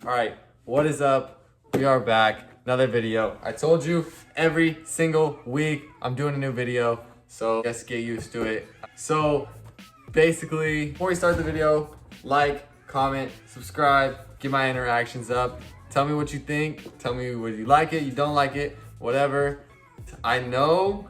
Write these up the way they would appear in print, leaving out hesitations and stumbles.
All right, what is up? We are back, another video. I told you every single week I'm doing a new video, so just get used to it. So basically, before we start the video, like, comment, subscribe, get my interactions up. Tell me what you think. Tell me whether you like it, you don't like it, whatever. I know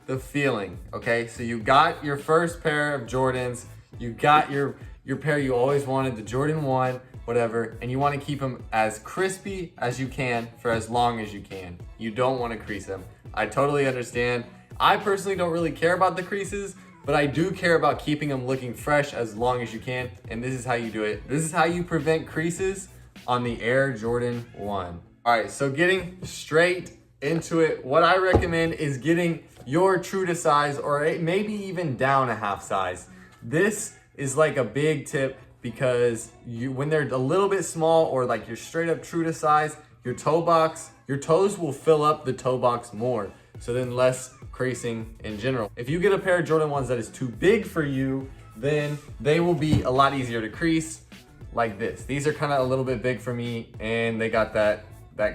the feeling, okay? So you got your first pair of Jordans, you got your pair you always wanted, the Jordan 1, whatever, and you want to keep them as crispy as you can for as long as you can. You don't want to crease them. I totally understand. I personally don't really care about the creases, but I do care about keeping them looking fresh as long as you can, and this is how you do it. This is how you prevent creases on the Air Jordan 1. All right, so getting straight into it, what I recommend is getting your true to size or maybe even down a half size. This is like a big tip because when they're a little bit small or like you're straight up true to size, your toes will fill up the toe box more. So then less creasing in general. If you get a pair of Jordan 1s that is too big for you, then they will be a lot easier to crease like this. These are kind of a little bit big for me and they got that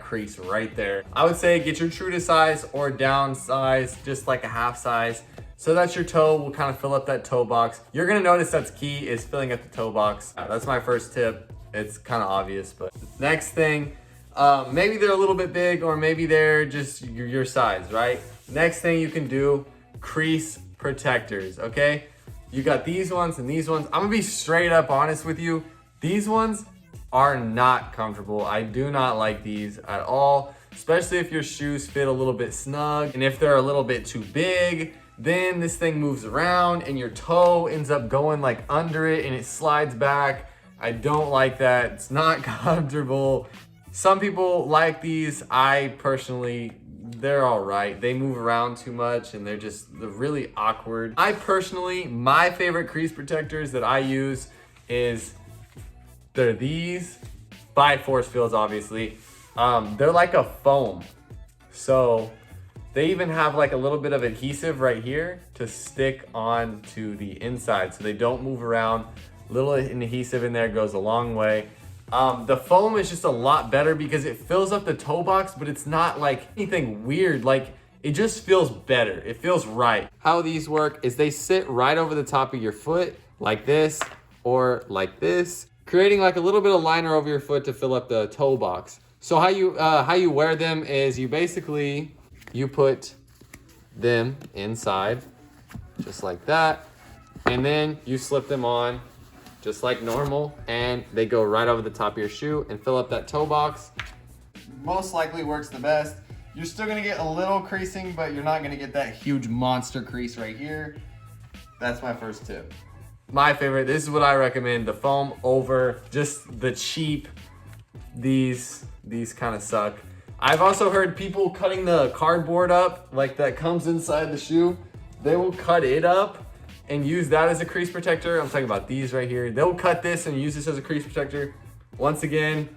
crease right there. I would say get your true to size or down size, just like a half size, so that your toe will kind of fill up that toe box. You're gonna notice that's key, is filling up the toe box. That's my first tip. It's kind of obvious, but next thing, maybe they're a little bit big or maybe they're just your size, right? Next thing you can do, crease protectors, okay? You got these ones and these ones. I'm gonna be straight up honest with you. These ones are not comfortable. I do not like these at all, especially if your shoes fit a little bit snug. And if they're a little bit too big, then this thing moves around and your toe ends up going like under it and it slides back. I don't like that. It's not comfortable. Some people like these. I personally, they're all right. They move around too much and they're really awkward. I personally, my favorite crease protectors that I use is they're these by Force Fields, obviously. They're like a foam. So they even have like a little bit of adhesive right here to stick on to the inside so they don't move around. Little adhesive in there goes a long way. The foam is just a lot better because it fills up the toe box, but it's not like anything weird. Like it just feels better. It feels right. How these work is they sit right over the top of your foot like this or like this, creating like a little bit of liner over your foot to fill up the toe box. So how you wear them is you put them inside just like that, and then you slip them on just like normal, and they go right over the top of your shoe and fill up that toe box. Most likely works the best. You're still gonna get a little creasing, but you're not gonna get that huge monster crease right here. That's my first tip. My favorite, this is what I recommend, the foam over just the cheap. These kind of suck. I've also heard people cutting the cardboard up, like that comes inside the shoe. They will cut it up and use that as a crease protector. I'm talking about these right here. They'll cut this and use this as a crease protector. Once again,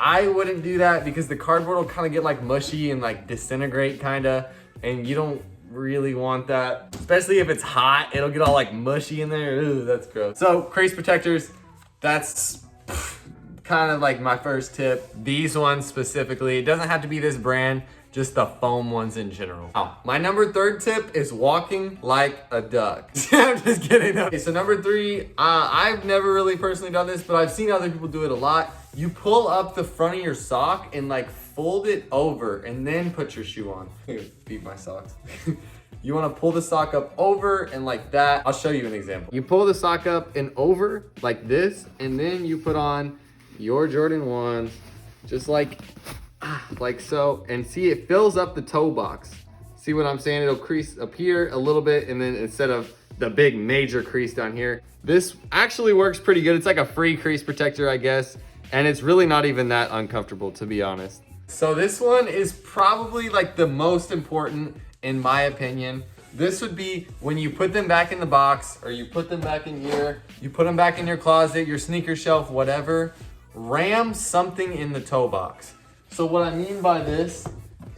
I wouldn't do that because the cardboard will kind of get like mushy and like disintegrate kinda, and you don't really want that. Especially if it's hot, it'll get all like mushy in there. Ooh, that's gross. So crease protectors, that's kind of like my first tip. These ones specifically, it doesn't have to be this brand, just the foam ones in general. Now, my third tip is walking like a duck. I'm just kidding. Okay, so number 3, I've never really personally done this, but I've seen other people do it a lot. You pull up the front of your sock and like fold it over and then put your shoe on. I'm gonna beat my socks. You wanna pull the sock up over and like that. I'll show you an example. You pull the sock up and over like this, and then you put on your Jordan 1s, just like so, and see it fills up the toe box. See what I'm saying? It'll crease up here a little bit, and then instead of the big major crease down here, this actually works pretty good. It's like a free crease protector, I guess, and it's really not even that uncomfortable, to be honest. So this one is probably like the most important in my opinion. This would be when you put them back in the box, or you put them back in here, you put them back in your closet, your sneaker shelf, whatever. Ram something in the toe box. So what I mean by this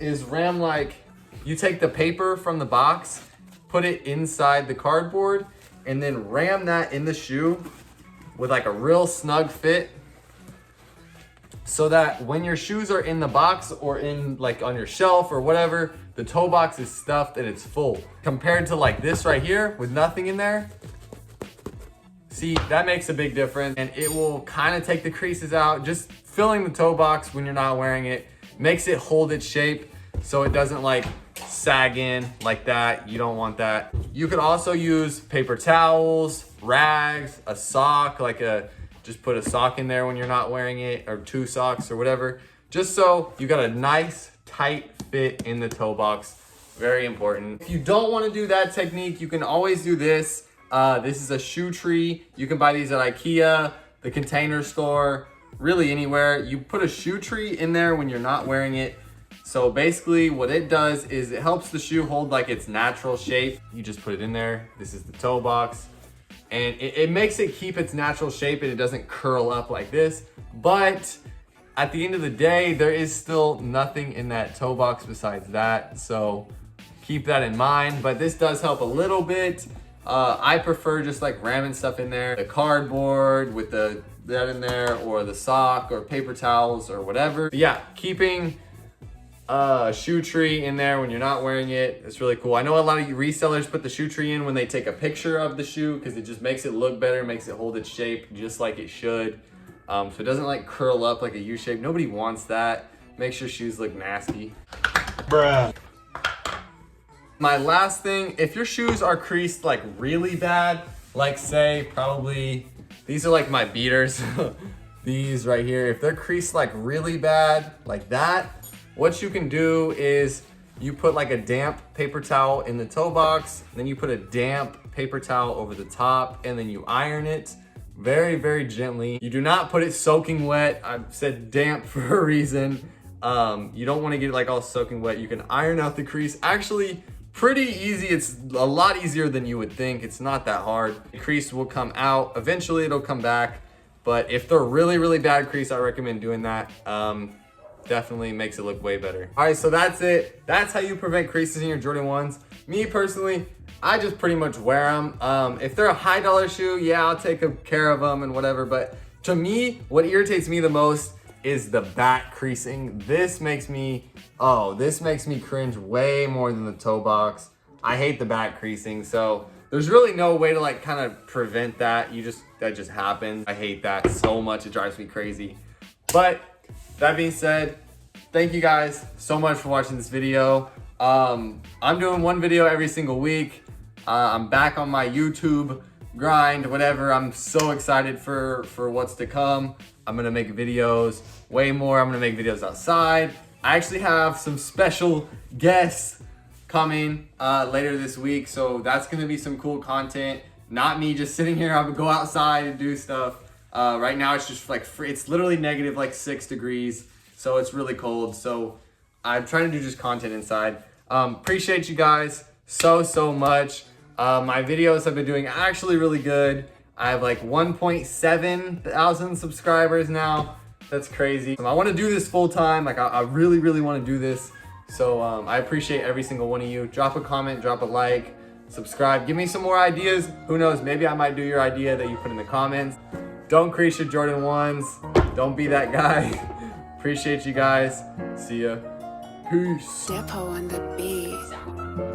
is ram, like you take the paper from the box, put it inside the cardboard, and then ram that in the shoe with like a real snug fit. so that when your shoes are in the box or in like on your shelf or whatever, the toe box is stuffed and it's full. Compared to like this right here with nothing in there, see, that makes a big difference, and it will kind of take the creases out. Just filling the toe box when you're not wearing it makes it hold its shape so it doesn't like sag in like that. You don't want that. You could also use paper towels, rags, a sock, just put a sock in there when you're not wearing it, or 2 socks or whatever, just so you got a nice tight fit in the toe box. Very important. If you don't want to do that technique, you can always do this. This is a shoe tree. You can buy these at IKEA, the Container Store, really anywhere. You put a shoe tree in there when you're not wearing it. So basically what it does is it helps the shoe hold like its natural shape. You just put it in there. This is the toe box. And it makes it keep its natural shape and it doesn't curl up like this. But at the end of the day, there is still nothing in that toe box besides that. So keep that in mind. But this does help a little bit. I prefer just like ramming stuff in there. The cardboard with that in there, or the sock or paper towels or whatever. But yeah, keeping a shoe tree in there when you're not wearing it, it's really cool. I know a lot of resellers put the shoe tree in when they take a picture of the shoe because it just makes it look better, makes it hold its shape just like it should. So it doesn't like curl up like a U shape. Nobody wants that. Makes your shoes look nasty. Bruh. My last thing, if your shoes are creased like really bad, like say probably, these are like my beaters. These right here, if they're creased like really bad, like that, what you can do is you put like a damp paper towel in the toe box, then you put a damp paper towel over the top, and then you iron it very, very gently. You do not put it soaking wet. I've said damp for a reason. You don't want to get it like all soaking wet. You can iron out the crease. Actually, pretty easy. It's a lot easier than you would think. It's not that hard. The crease will come out. Eventually it'll come back. But if they're really, really bad crease, I recommend doing that. Definitely makes it look way better. All right, so that's it. That's how you prevent creases in your Jordan 1s. Me personally, I just pretty much wear them. If they're a high dollar shoe, yeah, I'll take care of them and whatever. But to me, what irritates me the most is the back creasing. This makes me cringe way more than the toe box. I hate the back creasing. So there's really no way to like kind of prevent that. That just happens. I hate that so much. It drives me crazy. But that being said, thank you guys so much for watching this video. I'm doing one video every single week. I'm back on my YouTube grind, whatever. I'm so excited for what's to come. I'm gonna make videos way more. I'm gonna make videos outside. I actually have some special guests coming later this week, so that's gonna be some cool content. Not me just sitting here. I'm gonna go outside and do stuff. Right now it's just like it's literally negative like 6 degrees, so it's really cold. So I'm trying to do just content inside. Appreciate you guys so much. My videos have been doing actually really good. I have like 1.7 thousand subscribers now. That's crazy. I want to do this full time. Like I really want to do this. So I appreciate every single one of you. Drop a comment, drop a like, subscribe. Give me some more ideas. Who knows? Maybe I might do your idea that you put in the comments. Don't crease your Jordan 1s. Don't be that guy. Appreciate you guys. See ya. Peace. Depot on the beat.